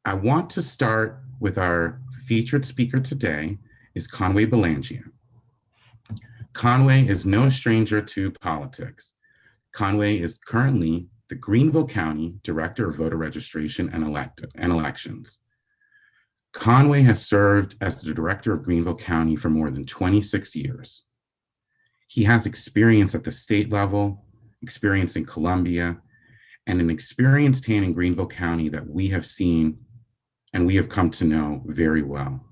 I want to start with our featured speaker today is Conway Belangia. Conway is no stranger to politics. Conway is currently the Greenville County Director of Voter Registration and Elections. Conway has served as the Director of Greenville County for more than 26 years. He has experience at the state level, experience in Columbia, and an experienced hand in Greenville County that we have seen and we have come to know very well.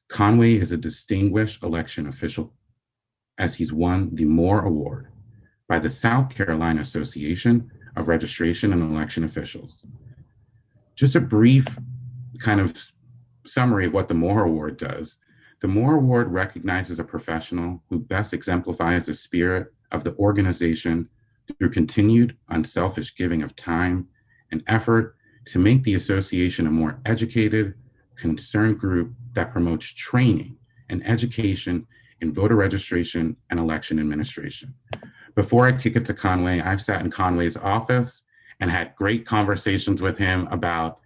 Conway is a distinguished election official as he's won the Moore Award by the South Carolina Association of Registration and Election Officials. Just a brief kind of summary of what the Moore Award does. The Moore Award recognizes a professional who best exemplifies the spirit of the organization through continued unselfish giving of time and effort to make the association a more educated, concerned group that promotes training and education in voter registration and election administration. Before I kick it to Conway, I've sat in Conway's office and had great conversations with him about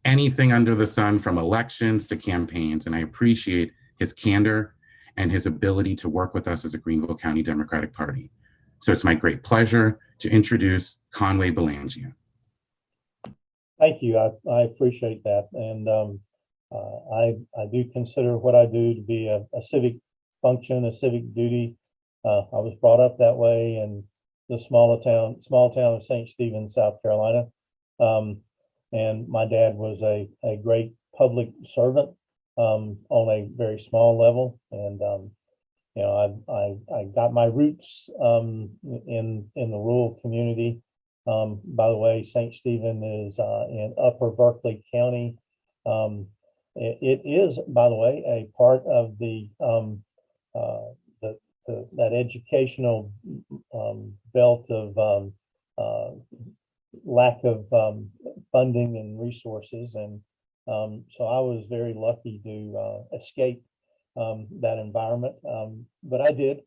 anything under the sun from elections to campaigns, and I appreciate his candor and his ability to work with us as a Greenville County Democratic Party. So it's my great pleasure to introduce Conway Belangia. Thank you. I appreciate that. And I do consider what I do to be a civic function, a civic duty. I was brought up that way in the small town of St. Stephen, South Carolina. And my dad was a great public servant on a very small level. And you know, I got my roots in the rural community. By the way, St. Stephen is in Upper Berkeley County. It is, by the way, a part of that educational belt of lack of funding and resources, and so I was very lucky to escape that environment. But I did.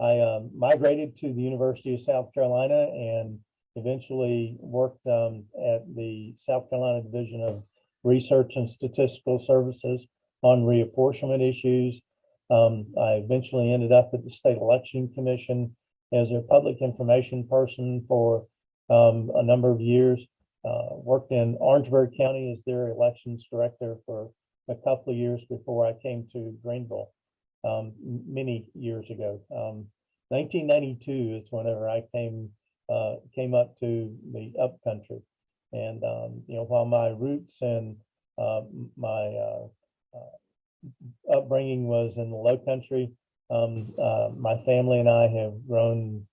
I migrated to the University of South Carolina and eventually worked at the South Carolina Division of Research and Statistical Services on reapportionment issues. I eventually ended up at the State Election Commission as a public information person for a number of years. Worked in Orangeburg County as their elections director for a couple of years before I came to Greenville many years ago. 1992 is whenever I came up to the upcountry. And you know, while my roots and my upbringing was in the low country, my family and I have grown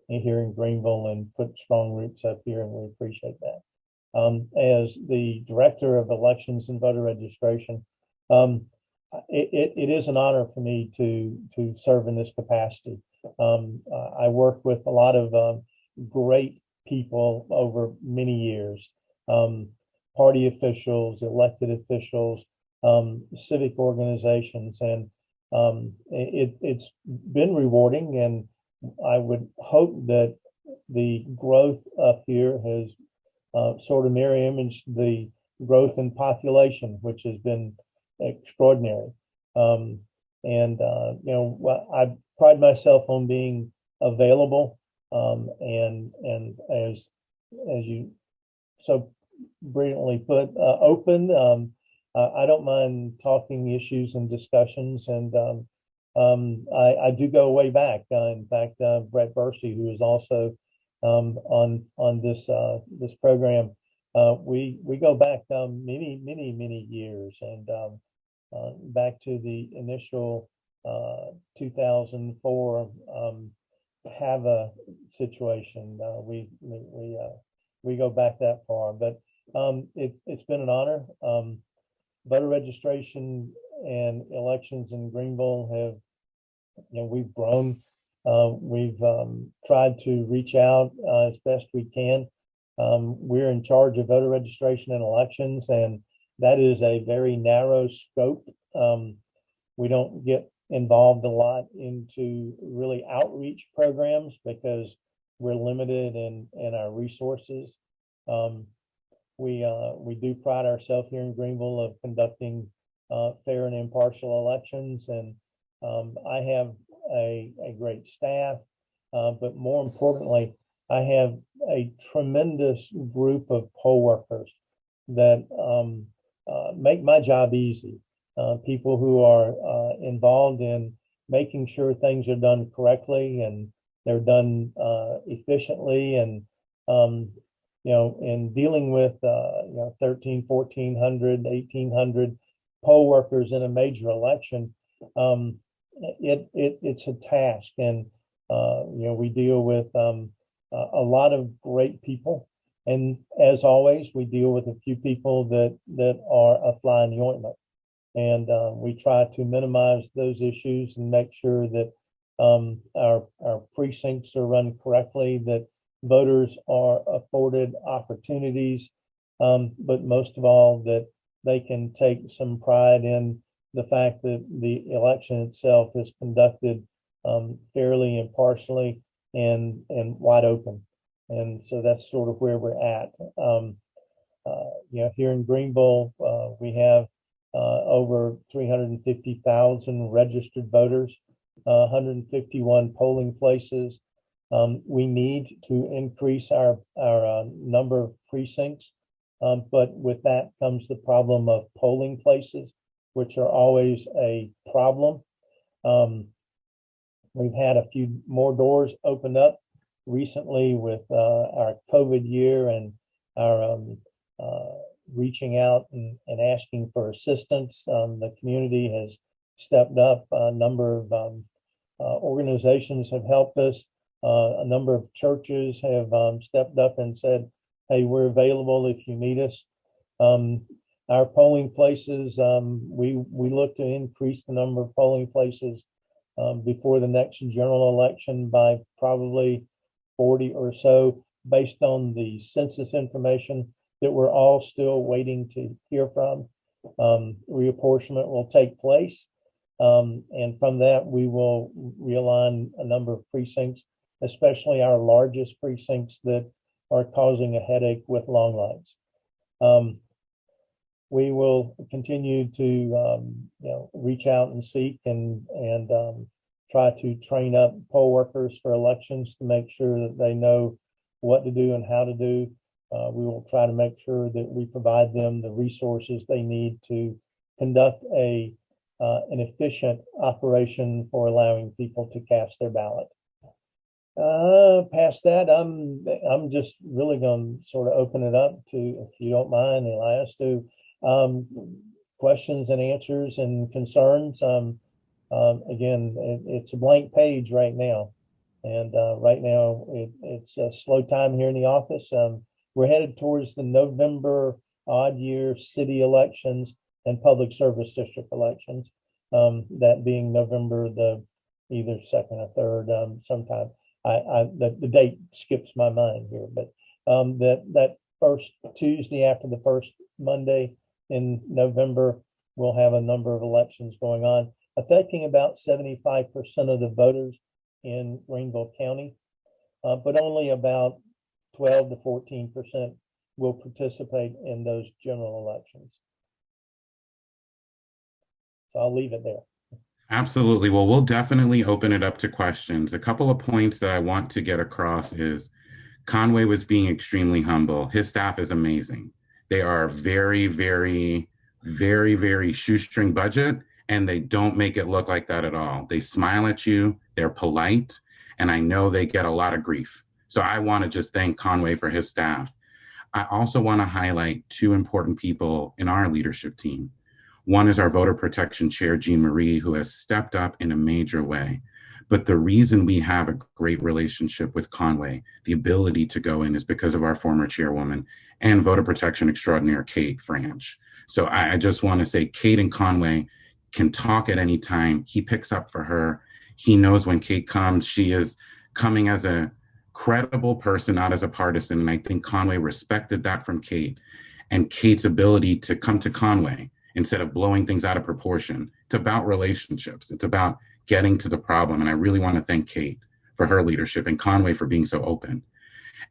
here in Greenville and put strong roots up here, and we appreciate that. As the director of elections and voter registration, it is an honor for me to serve in this capacity. I work with a lot of great people over many years, party officials, elected officials, civic organizations, and it's been rewarding. And I would hope that the growth up here has sort of mirror imaged the growth in population, which has been extraordinary. And you know, I pride myself on being available, and as you so brilliantly put, open. I don't mind talking issues and discussions, and I do go way back. In fact, Brett Bursey, who is also on this program, we go back many years, and back to the initial 2004 HAVA situation. We go back that far, but it's been an honor. Voter registration and elections in Greenville have, you know, we've grown. We've tried to reach out as best we can. We're in charge of voter registration and elections, and that is a very narrow scope. We don't get involved a lot into really outreach programs because we're limited in our resources. We do pride ourselves here in Greenville of conducting fair and impartial elections, and I have a great staff, but more importantly, I have a tremendous group of poll workers that make my job easy. People who are involved in making sure things are done correctly and they're done efficiently, and in dealing with 13, 1,400, 1,800 poll workers in a major election, it's a task, and we deal with a lot of great people, and as always, we deal with a few people that are a fly in the ointment, and we try to minimize those issues and make sure that our precincts are run correctly, that voters are afforded opportunities, but most of all, that they can take some pride in the fact that the election itself is conducted fairly, impartially, and wide open. And so that's sort of where we're at. Here in Greenville, we have over 350,000 registered voters, 151 polling places. We need to increase our number of precincts, but with that comes the problem of polling places, which are always a problem. We've had a few more doors open up recently with our COVID year and our reaching out and asking for assistance. The community has stepped up. A number of organizations have helped us. A number of churches have stepped up and said, hey, we're available if you need us. Our polling places, we look to increase the number of polling places before the next general election by probably 40 or so, based on the census information that we're all still waiting to hear from. Reapportionment will take place, and from that, we will realign a number of precincts, especially our largest precincts that are causing a headache with long lines. We will continue to reach out and seek and try to train up poll workers for elections to make sure that they know what to do and how to do. We will try to make sure that we provide them the resources they need to conduct an efficient operation for allowing people to cast their ballot. Past that, I'm just really going to sort of open it up to, if you don't mind, Elias, to questions and answers and concerns. Again, it's a blank page right now, and right now it's a slow time here in the office. We're headed towards the November odd year city elections and public service district elections. That being November the either 2nd or 3rd, sometime. The date skips my mind here, but that first Tuesday after the first Monday in November, we'll have a number of elections going on, affecting about 75% of the voters in Greenville County, but only about 12 to 14% will participate in those general elections. So I'll leave it there. Absolutely. Well, we'll definitely open it up to questions. A couple of points that I want to get across is Conway was being extremely humble. His staff is amazing. They are very, very, very, very shoestring budget, and they don't make it look like that at all. They smile at you, they're polite, and I know they get a lot of grief. So I want to just thank Conway for his staff. I also want to highlight two important people in our leadership team. One is our voter protection chair, Jean Marie, who has stepped up in a major way. But the reason we have a great relationship with Conway, the ability to go in, is because of our former chairwoman and voter protection extraordinaire, Kate Franch. So I just want to say Kate and Conway can talk at any time. He picks up for her. He knows when Kate comes, she is coming as a credible person, not as a partisan. And I think Conway respected that from Kate, and Kate's ability to come to Conway instead of blowing things out of proportion. It's about relationships. It's about getting to the problem. And I really want to thank Kate for her leadership and Conway for being so open.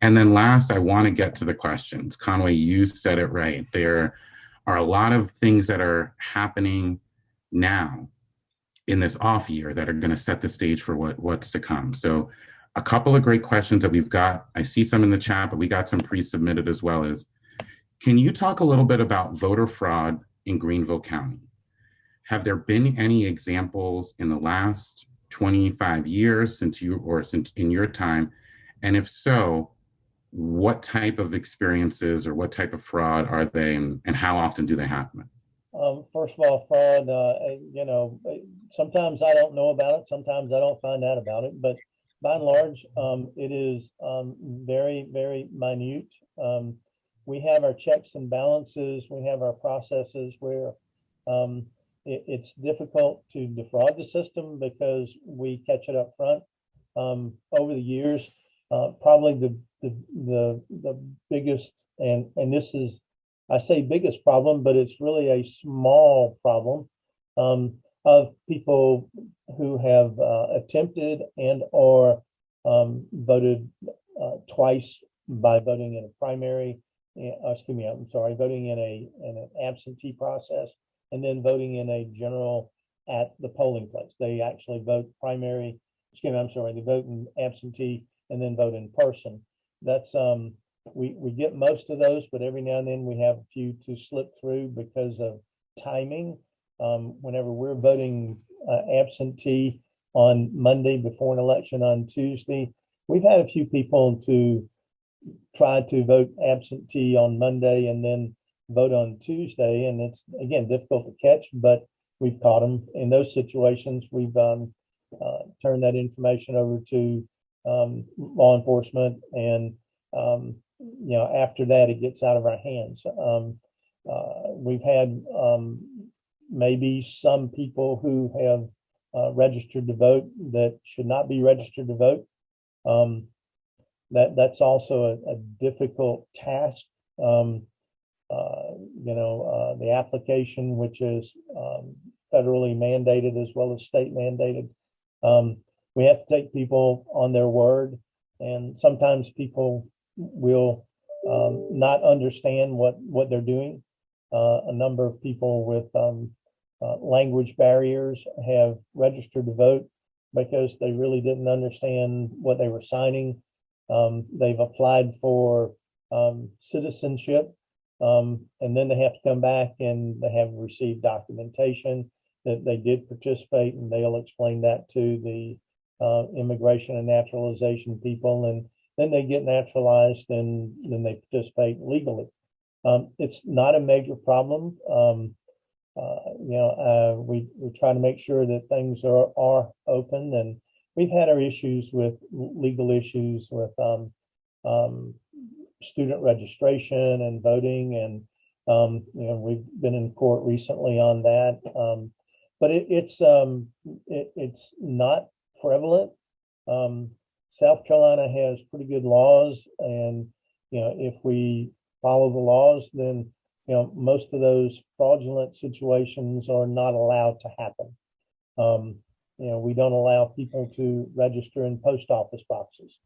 And then last, I want to get to the questions. Conway, you said it right. There are a lot of things that are happening now in this off year that are going to set the stage for what's to come. So a couple of great questions that we've got. I see some in the chat, but we got some pre-submitted as well. Is, can you talk a little bit about voter fraud in Greenville County? Have there been any examples in the last 25 years since in your time? And if so, what type of experiences or what type of fraud are they, and how often do they happen? First of all, fraud, sometimes I don't know about it. Sometimes I don't find out about it. But by and large, it is very, very minute. We have our checks and balances. We have our processes where it's difficult to defraud the system because we catch it up front. Over the years, probably the biggest, and this is, I say biggest problem, but it's really a small problem, of people who have attempted and or voted twice by voting in a primary, I'm sorry, voting in an absentee process, and then voting in a general at the polling place. They actually vote primary, they vote in absentee and then vote in person. That's we get most of those, but every now and then we have a few to slip through because of timing. Whenever we're voting absentee on Monday before an election on Tuesday, we've had a few people to try to vote absentee on Monday and then vote on Tuesday, and it's again difficult to catch, but we've caught them in those situations. We've turned that information over to law enforcement, and after that it gets out of our hands. We've had maybe some people who have registered to vote that should not be registered to vote. That's also a difficult task. The application, which is federally mandated as well as state mandated, we have to take people on their word, and sometimes people will not understand what they're doing. A number of people with language barriers have registered to vote because they really didn't understand what they were signing. They've applied for citizenship, and then they have to come back and they have received documentation that they did participate, and they'll explain that to the immigration and naturalization people, and then they get naturalized and then they participate legally. It's not a major problem. We try to make sure that things are open, and we've had our issues with legal issues with student registration and voting, and we've been in court recently on that. But it's not prevalent. South Carolina has pretty good laws, and if we follow the laws, then most of those fraudulent situations are not allowed to happen. We don't allow people to register in post office boxes.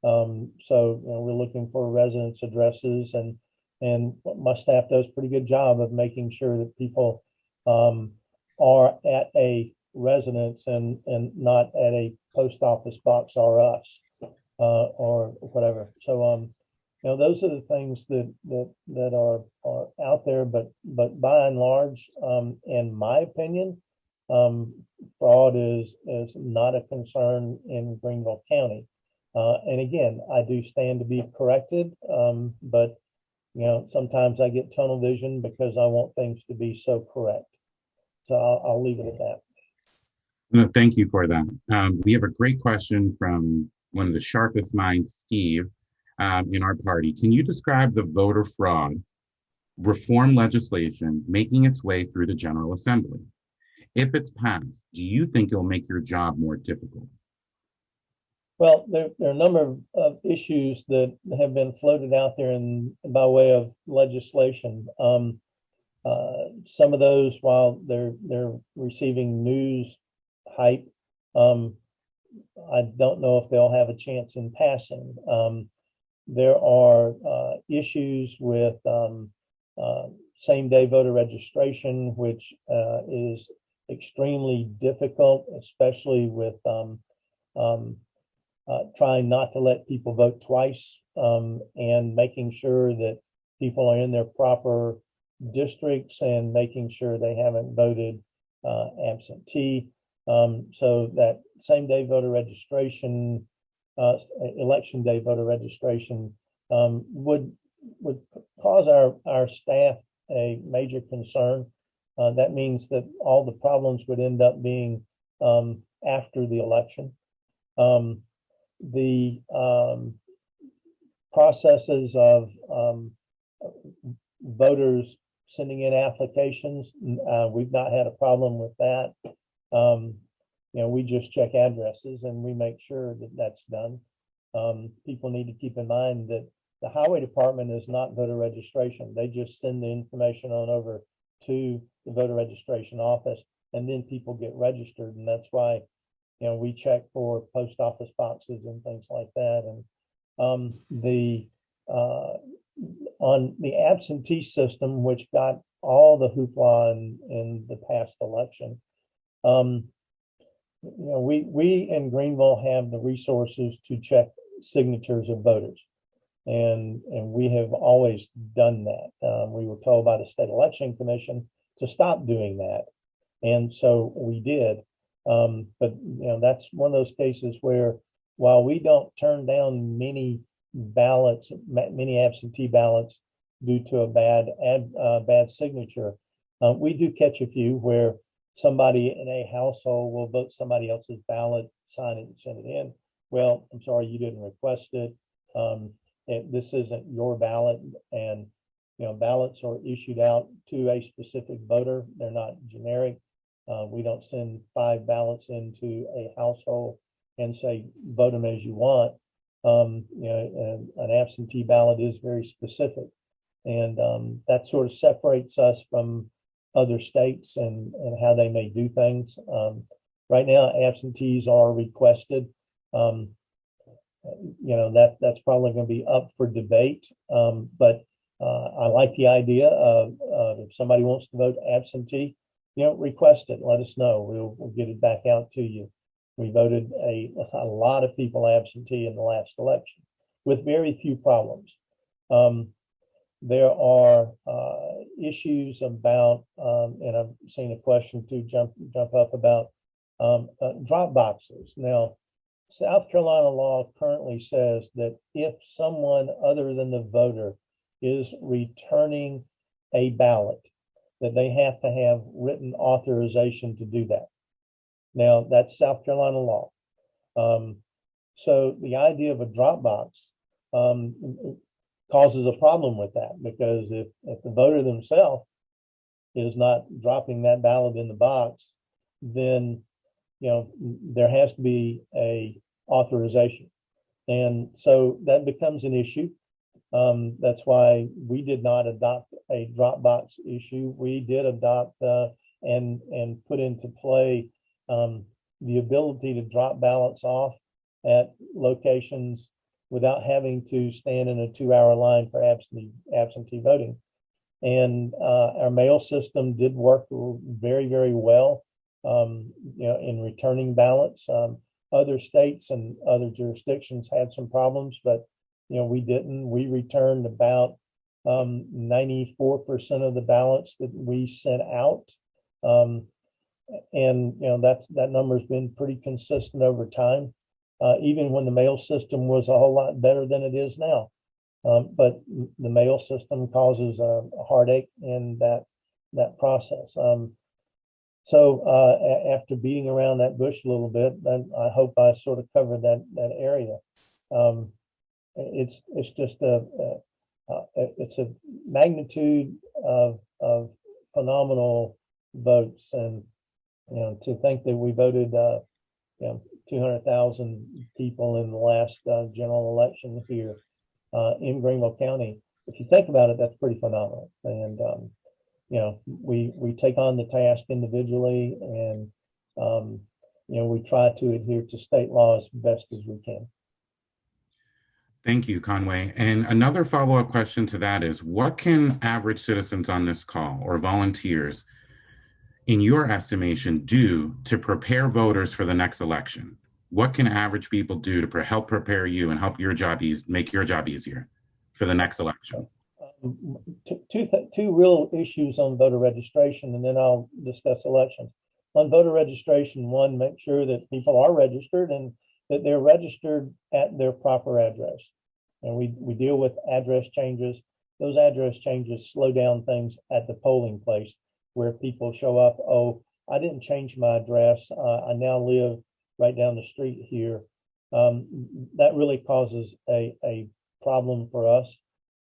So we're looking for residence addresses, and my staff does a pretty good job of making sure that people are at a residence and not at a post office box or us or whatever. So those are the things that are out there, but by and large, in my opinion, fraud is not a concern in Greenville County. And again, I do stand to be corrected, but sometimes I get tunnel vision because I want things to be so correct. So I'll leave it at that. No, thank you for that. We have a great question from one of the sharpest minds, Steve, in our party. Can you describe the voter fraud reform legislation making its way through the General Assembly? If it's passed, do you think it'll make your job more difficult? Well, there are a number of issues that have been floated out there by way of legislation. Some of those, while they're receiving news hype, I don't know if they'll have a chance in passing. There are issues with same-day voter registration, which is extremely difficult, especially with trying not to let people vote twice, and making sure that people are in their proper districts and making sure they haven't voted absentee. So that same-day voter registration, election day voter registration, would cause our staff a major concern. That means that all the problems would end up being after the election. The processes of voters sending in applications, we've not had a problem with that. We just check addresses and we make sure that that's done. People need to keep in mind that the highway department is not voter registration. They just send the information on over to the voter registration office, and then people get registered. And that's why, we check for post office boxes and things like that. And on the absentee system, which got all the hoopla in the past election, we in Greenville have the resources to check signatures of voters. And we have always done that. We were told by the State Election Commission to stop doing that. And so we did. But that's one of those cases where, while we don't turn down many absentee ballots due to a bad signature, we do catch a few where somebody in a household will vote somebody else's ballot, sign it, and send it in. Well, I'm sorry, you didn't request it. This isn't your ballot, and ballots are issued out to a specific voter. They're not generic. We don't send 5 ballots into a household and say vote them as you want. An absentee ballot is very specific, and that sort of separates us from other states and how they may do things. Right now, absentees are requested. That's probably going to be up for debate. But I like the idea of if somebody wants to vote absentee, request it. Let us know. We'll get it back out to you. We voted a lot of people absentee in the last election with very few problems. There are issues about, and I've seen a question to jump up about drop boxes. Now, South Carolina law currently says that if someone other than the voter is returning a ballot, that they have to have written authorization to do that. Now, that's South Carolina law. So the idea of a drop box causes a problem with that, because if the voter themselves is not dropping that ballot in the box, then there has to be a authorization. And so that becomes an issue. That's why we did not adopt a drop box issue. We did adopt and put into play the ability to drop ballots off at locations without having to stand in a 2-hour line for absentee voting. And our mail system did work very, very well, in returning ballots. Other states and other jurisdictions had some problems, but we didn't. We returned about 94% of the ballots that we sent out. And that number's been pretty consistent over time, even when the mail system was a whole lot better than it is now. But the mail system causes a heartache in that process. So after beating around that bush a little bit, I hope I sort of covered that area. It's just it's a magnitude of phenomenal votes, and to think that we voted 200,000 people in the last general election here in Greenville County. If you think about it, that's pretty phenomenal. And we take on the task individually, and we try to adhere to state law as best as we can. Thank you, Conway. And another follow-up question to that is, what can average citizens on this call or volunteers, in your estimation, do to prepare voters for the next election? What can average people do to help prepare you and help your job make your job easier for the next election? Two real issues on voter registration, and then I'll discuss elections. On voter registration, one, make sure that people are registered and that they're registered at their proper address. And we deal with address changes. Those address changes slow down things at the polling place where people show up. Oh, I didn't change my address. I now live right down the street here. That really causes a problem for us.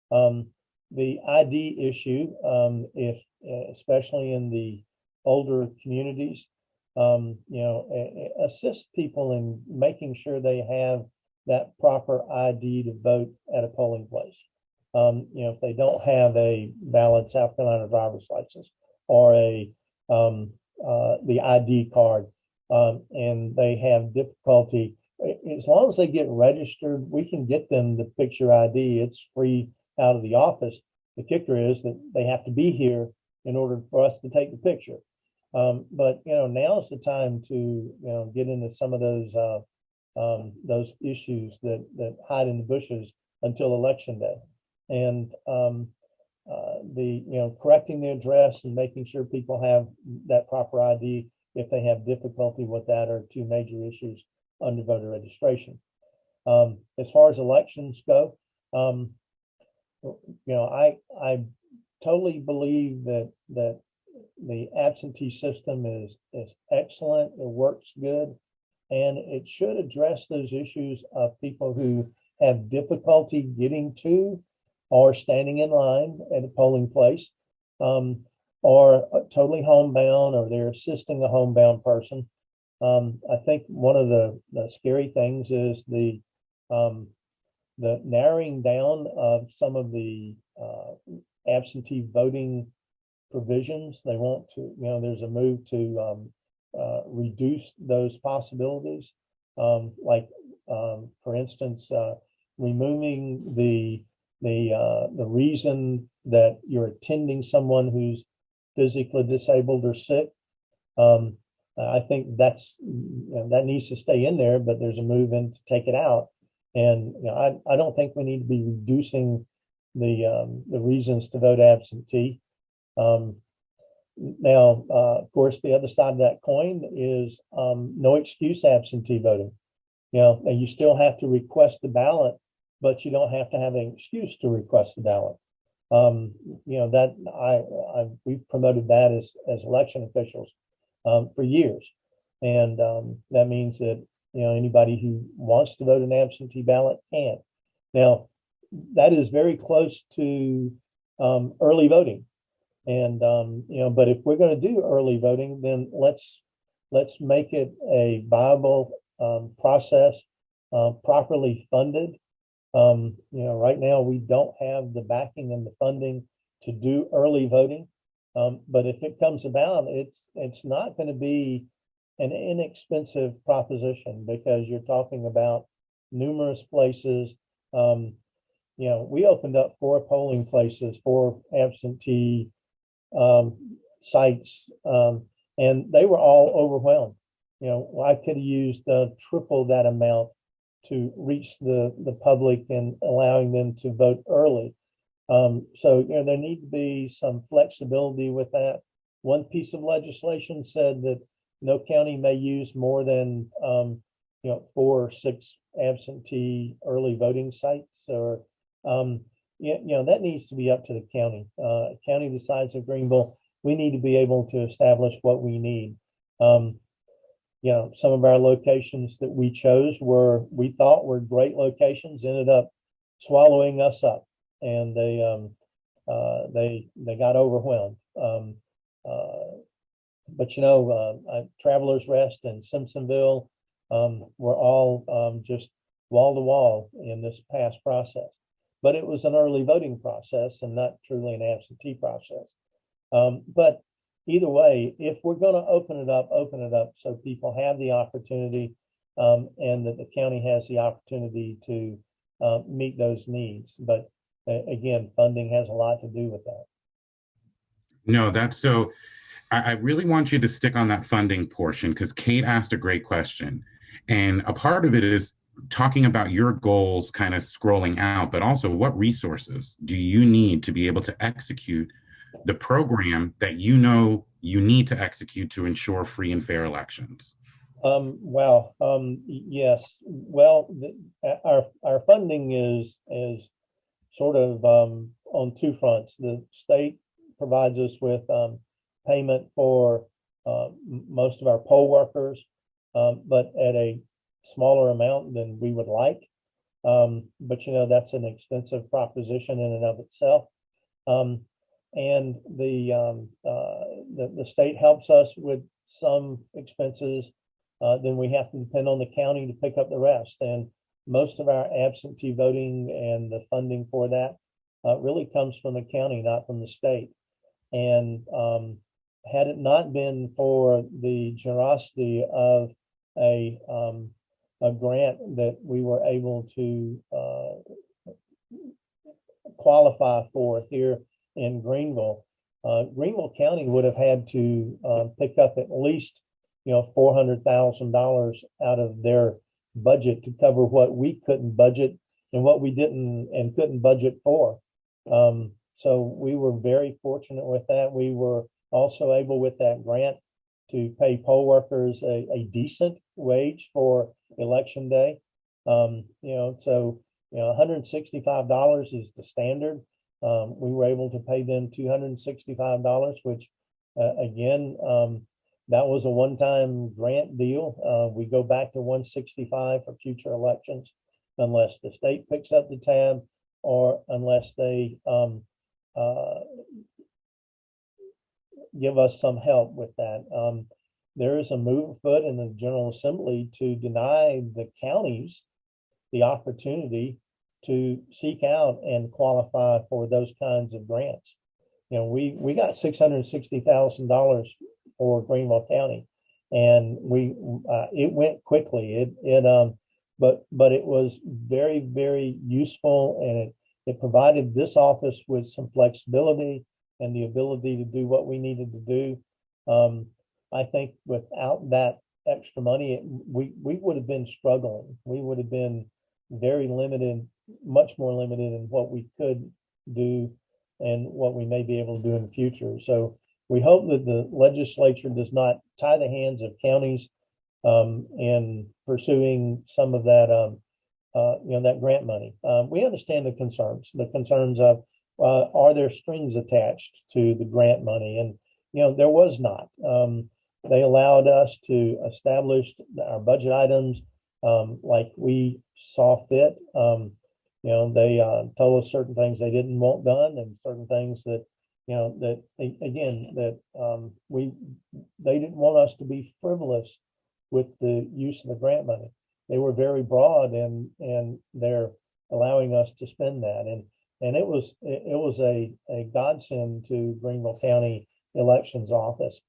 The ID issue, if especially in the older communities, assist people in making sure they have that proper ID to vote at a polling place. If they don't have a valid South Carolina driver's license or the ID card, and they have difficulty, as long as they get registered, we can get them the picture ID. It's free out of the office. The kicker is that they have to be here in order for us to take the picture. But now is the time to get into some of those issues that hide in the bushes until election day, and correcting the address and making sure people have that proper ID. If they have difficulty with that, are two major issues under voter registration. As far as elections go, I totally believe that the absentee system is excellent. It works good, and it should address those issues of people who have difficulty getting to or standing in line at a polling place, or totally homebound, or they're assisting a homebound person. I think one of the scary things is the narrowing down of some of the absentee voting provisions. They want to, there's a move to reduce those possibilities. For instance, removing the reason that you're attending someone who's physically disabled or sick. I think that needs to stay in there, but there's a move in to take it out. And I don't think we need to be reducing the reasons to vote absentee. Now, of course, the other side of that coin is no excuse absentee voting. And you still have to request the ballot, but you don't have to have an excuse to request the ballot. We've promoted that as election officials for years, and that means that anybody who wants to vote an absentee ballot can. Now, that is very close to early voting, and but if we're going to do early voting, then let's make it a viable process, properly funded. Right now we don't have the backing and the funding to do early voting, but if it comes about, it's not going to be an inexpensive proposition, because you're talking about numerous places. We opened up 4 polling places, 4 absentee sites, and they were all overwhelmed. I could have used triple that amount to reach the public and allowing them to vote early. So there need to be some flexibility with that. One piece of legislation said that no county may use more than 4 or 6 absentee early voting sites, or that needs to be up to the county. County the size of Greenville, we need to be able to establish what we need. Some of our locations that we chose we thought were great locations, ended up swallowing us up, and they got overwhelmed. But Travelers Rest and Simpsonville were all just wall to wall in this past process. But it was an early voting process and not truly an absentee process. But either way, if we're going to open it up so people have the opportunity, and that the county has the opportunity to meet those needs. But again, funding has a lot to do with that. No, that's so. I really want you to stick on that funding portion because Kate asked a great question. And a part of it is talking about your goals, kind of scrolling out, but also what resources do you need to be able to execute the program that you know you need to execute to ensure free and fair elections? Wow. Yes. Well, our funding is sort of on two fronts. The state provides us with payment for most of our poll workers, but at a smaller amount than we would like. But you know, that's an expensive proposition in and of itself. And the state helps us with some expenses. Then we have to depend on the county to pick up the rest. And most of our absentee voting and the funding for that really comes from the county, not from the state. And had it not been for the generosity of a grant that we were able to qualify for here in Greenville, Greenville County would have had to pick up at least $400,000 out of their budget to cover what we couldn't budget and what we didn't and couldn't budget for. So we were very fortunate with that. We were also able with that grant to pay poll workers a decent wage for election day. So $165 is the standard. We were able to pay them $265, which again, that was a one-time grant deal. We go back to 165 for future elections, unless the state picks up the tab or unless they give us some help with that. There is a move afoot in the General Assembly to deny the counties the opportunity to seek out and qualify for those kinds of grants. We got $660,000 for Greenville County, and it went quickly. But it was very, very useful, and it provided this office with some flexibility and the ability to do what we needed to do. I think without that extra money, we would have been struggling. We would have been very limited, much more limited in what we could do and what we may be able to do in the future. So we hope that the legislature does not tie the hands of counties in pursuing some of that, that grant money. We understand the concerns of are there strings attached to the grant money? And there was not. They allowed us to establish our budget items like we saw fit. They told us certain things they didn't want done, and certain things that they didn't want us to be frivolous with the use of the grant money. They were very broad, and they're allowing us to spend that. And it was a godsend to Greenville County Elections Office.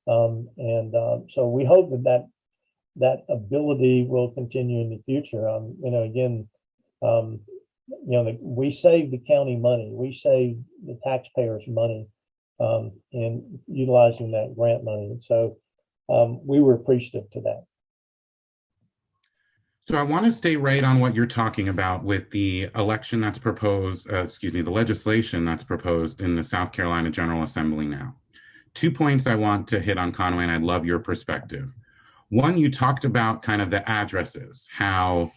So we hope that ability will continue in the future. We save the county money, we save the taxpayers money in utilizing that grant money. And so we were appreciative to that. So I want to stay right on what you're talking about with the election that's proposed, the legislation that's proposed in the South Carolina General Assembly now. 2 points I want to hit on, Conway, and I'd love your perspective. One, you talked about kind of the addresses, how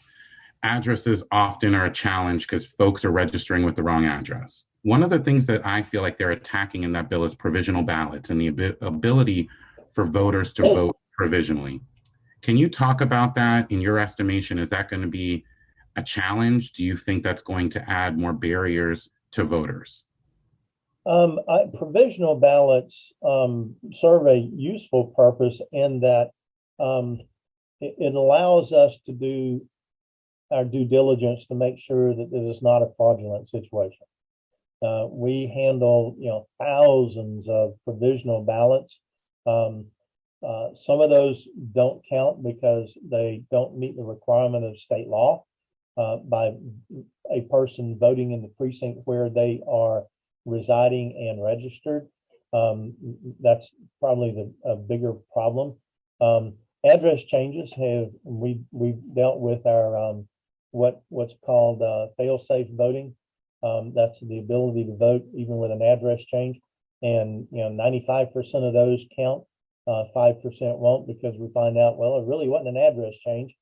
addresses often are a challenge because folks are registering with the wrong address. One of the things that I feel like they're attacking in that bill is provisional ballots and the ability for voters to vote provisionally. Can you talk about that? In your estimation, is that going to be a challenge? Do you think that's going to add more barriers to voters? Provisional ballots serve a useful purpose in that it allows us to do our due diligence to make sure that it is not a fraudulent situation. We handle, thousands of provisional ballots. Some of those don't count because they don't meet the requirement of state law. by a person voting in the precinct where they are residing and registered. That's probably a bigger problem. Address changes we've dealt with our what's called fail-safe voting. That's the ability to vote even with an address change, and 95% of those count. 5% won't, because we find out, well, it really wasn't an address change.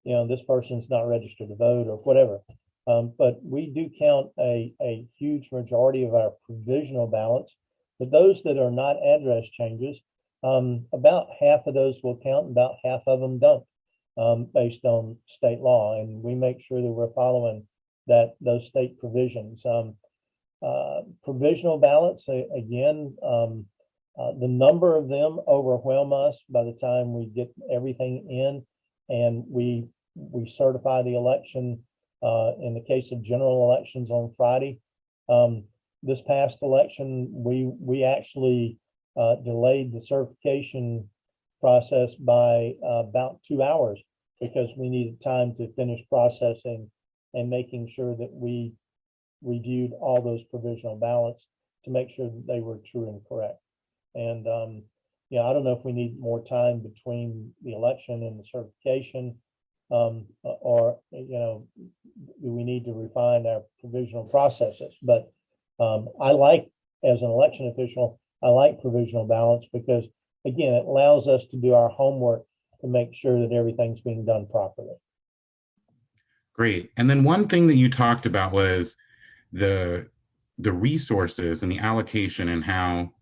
This person's not registered to vote or whatever. But we do count a huge majority of our provisional ballots. But those that are not address changes, about half of those will count, and about half of them don't, based on state law. And we make sure that we're following those state provisions. Provisional ballots, again, the number of them overwhelm us by the time we get everything in, and we certify the election. In the case of general elections on Friday, this past election, we actually delayed the certification process by about 2 hours, because we needed time to finish processing and making sure that we reviewed all those provisional ballots to make sure that they were true and correct. And I don't know if we need more time between the election and the certification, or do we need to refine our provisional processes. But as an election official, I like provisional ballots, because again, it allows us to do our homework to make sure that everything's being done properly. Great. And then one thing that you talked about was the resources and the allocation, and how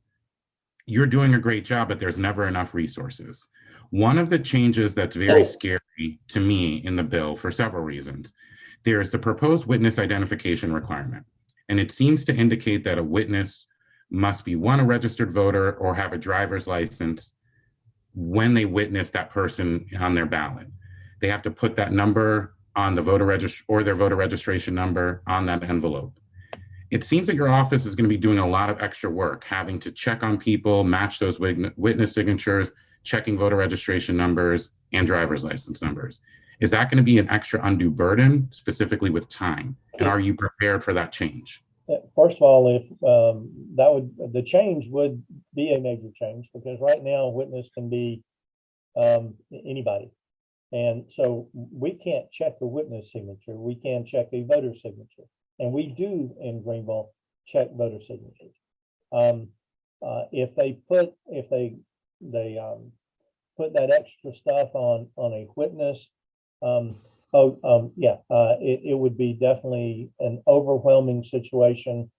you're doing a great job, but there's never enough resources. One of the changes that's very scary to me in the bill, for several reasons, there's the proposed witness identification requirement. And it seems to indicate that a witness must be, one, a registered voter or have a driver's license when they witness that person on their ballot. They have to put that number on the voter register, or their voter registration number on that envelope. It seems that your office is going to be doing a lot of extra work, having to check on people, match those witness signatures, checking voter registration numbers and driver's license numbers. Is that going to be an extra undue burden, specifically with time? And are you prepared for that change? First of all, if the change would be a major change, because right now a witness can be anybody. And so we can't check a witness signature. We can check a voter signature. And we do in Greenville check voter signatures. If they put that extra stuff on a witness, it would be definitely an overwhelming situation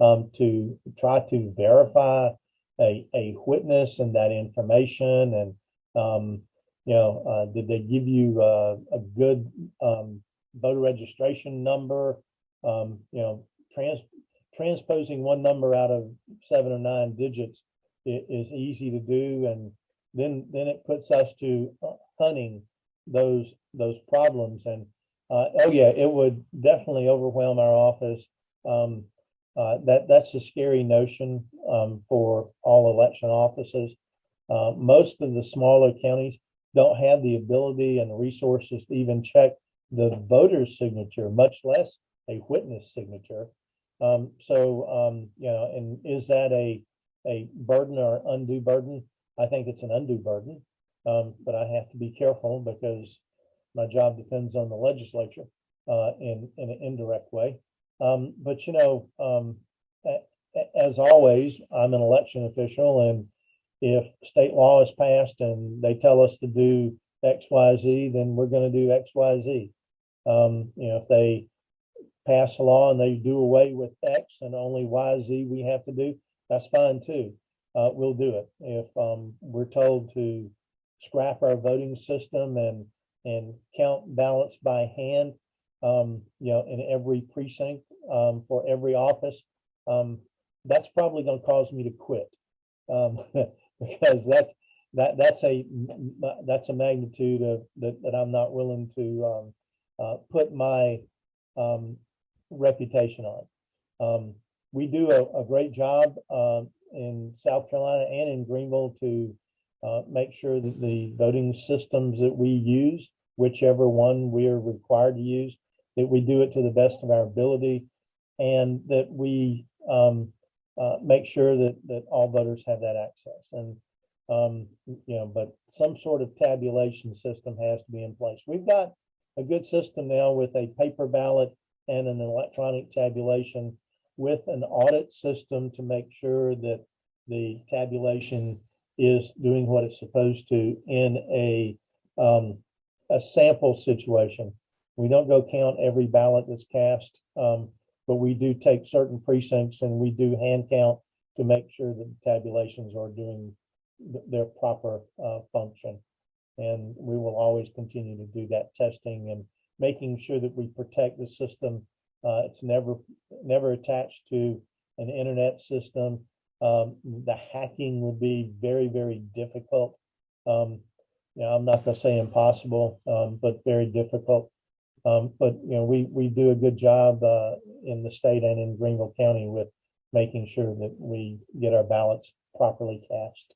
to try to verify a witness and that information. And did they give you a good voter registration number? Transposing one number out of 7 or 9 digits is easy to do, and then it puts us to hunting those problems. And it would definitely overwhelm our office. That's a scary notion for all election offices. Most of the smaller counties don't have the ability and the resources to even check the voter's signature, much less a witness signature. And is that a burden or undue burden? I think it's an undue burden, but I have to be careful, because my job depends on the legislature in an indirect way. As always, I'm an election official, and if state law is passed and they tell us to do X, Y, Z, then we're going to do X, Y, Z. If they pass a law and they do away with X and only Y, Z we have to do, that's fine too. We'll do it. If we're told to scrap our voting system and count ballots by hand, in every precinct for every office, that's probably going to cause me to quit, because that's a magnitude of that I'm not willing to put my reputation on. We do a great job in South Carolina and in Greenville to make sure that the voting systems that we use whichever one we are required to use, that we do it to the best of our ability, and that we make sure that all voters have that access. And but some sort of tabulation system has to be in place. We've got a good system now with a paper ballot and an electronic tabulation with an audit system to make sure that the tabulation is doing what it's supposed to in a sample situation. We don't go count every ballot that's cast, but we do take certain precincts and we do hand count to make sure that the tabulations are doing their proper function. And we will always continue to do that testing and making sure that we protect the system. It's never attached to an internet system. The hacking would be very, very difficult. I'm not going to say impossible, but very difficult. But we do a good job in the state and in Greenville County with making sure that we get our ballots properly cast.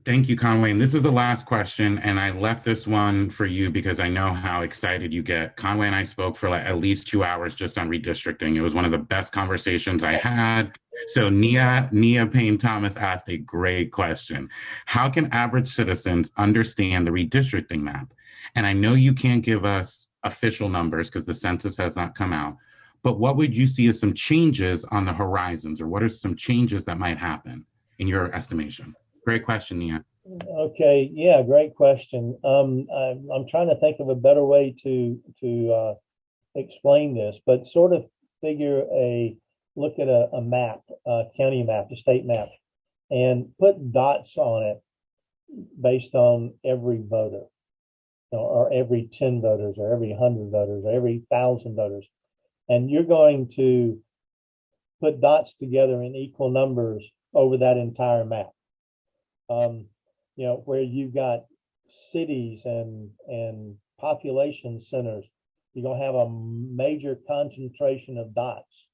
Thank you, Conway. And this is the last question, and I left this one for you because I know how excited you get. Conway and I spoke for at least 2 hours just on redistricting. It was one of the best conversations I had. So Nia Payne Thomas asked a great question. How can average citizens understand the redistricting map? And I know you can't give us official numbers because the census has not come out, but what would you see as some changes on the horizons, or what are some changes that might happen in your estimation? Great question, Nia. Okay, yeah, great question. I'm trying to think of a better way to explain this, but sort of look at a map, a county map, a state map, and put dots on it based on every voter, or every 10 voters, or every 100 voters, or every 1,000 voters, and you're going to put dots together in equal numbers over that entire map. Where you've got cities and population centers, you're going to have a major concentration of dots.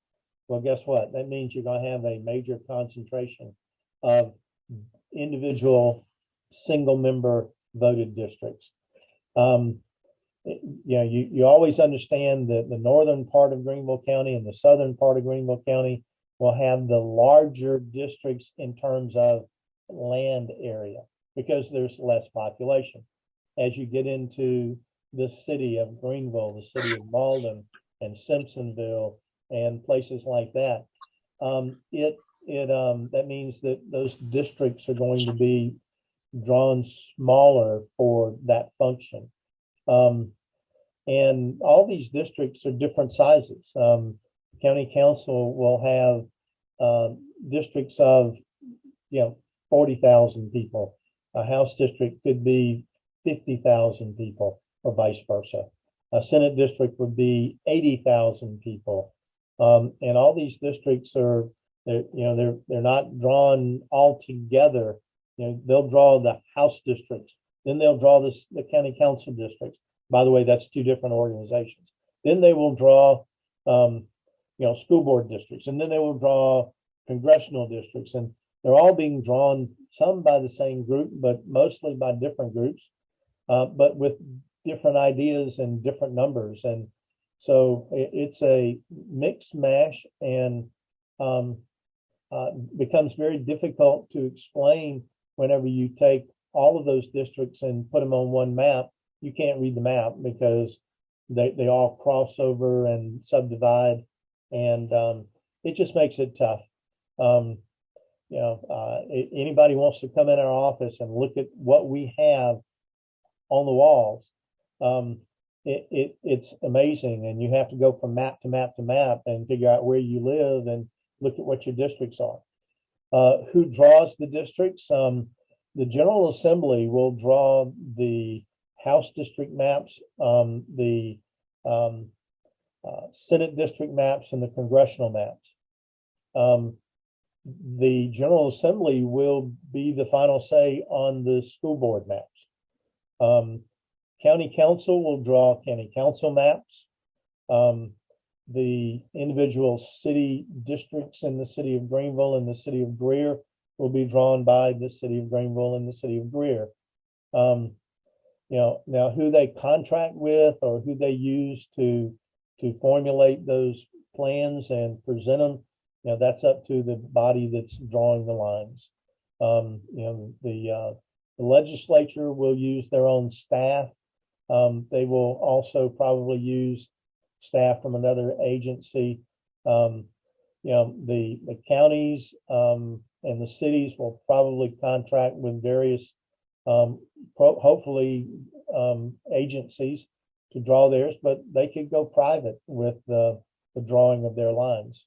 Well, guess what? That means you're going to have a major concentration of individual single member voted districts. You always understand that the northern part of Greenville County and the southern part of Greenville County will have the larger districts in terms of land area because there's less population. As you get into the city of Greenville, the city of Malden and Simpsonville and places like that, that means that those districts are going to be drawn smaller for that function. And all these districts are different sizes. County council will have districts of 40,000 people. A House district could be 50,000 people, or vice versa. A Senate district would be 80,000 people. And all these districts they're not drawn all together. They'll draw the House districts, then they'll draw the county council districts. By the way, that's two different organizations. Then they will draw school board districts, and then they will draw congressional districts, and they're all being drawn, some by the same group, but mostly by different groups, but with different ideas and different numbers. And so it's a mixed mash, and becomes very difficult to explain whenever you take all of those districts and put them on one map. You can't read the map because they all cross over and subdivide, and it just makes it tough. Anybody wants to come in our office and look at what we have on the walls, it's amazing. And you have to go from map to map to map and figure out where you live and look at what your districts are. Who draws the districts? The General Assembly will draw the House district maps, the Senate district maps, and the congressional maps. The General Assembly will be the final say on the school board maps. County Council will draw county council maps. The individual city districts in the city of Greenville and the city of Greer will be drawn by the city of Greenville and the city of Greer. Now who they contract with or who they use to formulate those plans and present them, that's up to the body that's drawing the lines. The legislature will use their own staff. They will also probably use staff from another agency. The counties and the cities will probably contract with various, hopefully, agencies to draw theirs, but they could go private with the drawing of their lines.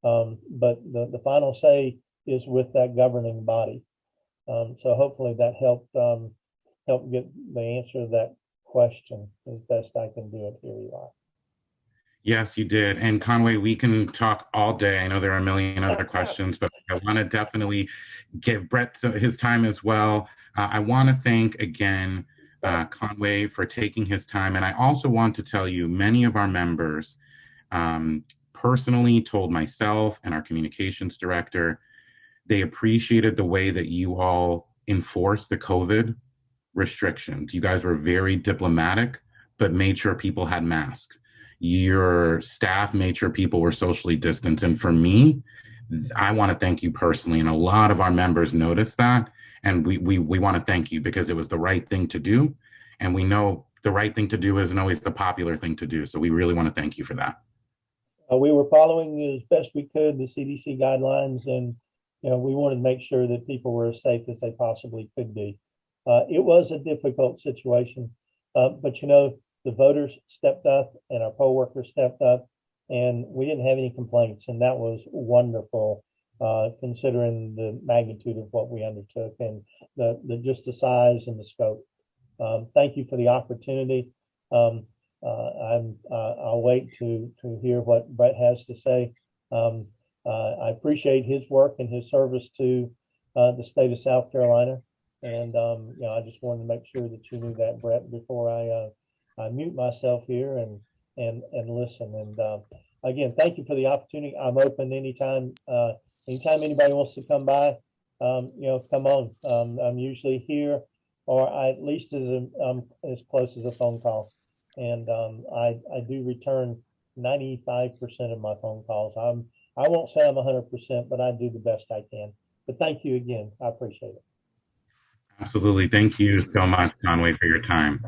But the final say is with that governing body. So hopefully that helped get the answer to that question as best I can do it here, Eli. Yes, you did. And Conway, we can talk all day. I know there are a million other questions, but I want to definitely give Brett his time as well. I want to thank again Conway for taking his time. And I also want to tell you, many of our members personally told myself and our communications director, they appreciated the way that you all enforced the COVID restrictions. You guys were very diplomatic, but made sure people had masks. Your staff made sure people were socially distanced. And for me, I want to thank you personally. And a lot of our members noticed that. And we want to thank you because it was the right thing to do. And we know the right thing to do isn't always the popular thing to do. So we really want to thank you for that. We were following as best we could the CDC guidelines, and we wanted to make sure that people were as safe as they possibly could be. It was a difficult situation, but the voters stepped up and our poll workers stepped up, and we didn't have any complaints, and that was wonderful, considering the magnitude of what we undertook and just the size and the scope. Thank you for the opportunity. I'll wait to hear what Brett has to say. I appreciate his work and his service to the state of South Carolina, and I just wanted to make sure that you knew that, Brett, before I mute myself here and listen. And again, thank you for the opportunity. I'm open anytime. Anytime anybody wants to come by, come on. I'm usually here, or I at least as close as a phone call. And I do return 95% of my phone calls. I won't say I'm 100%, but I do the best I can. But thank you again. I appreciate it. Absolutely. Thank you so much, Conway, for your time.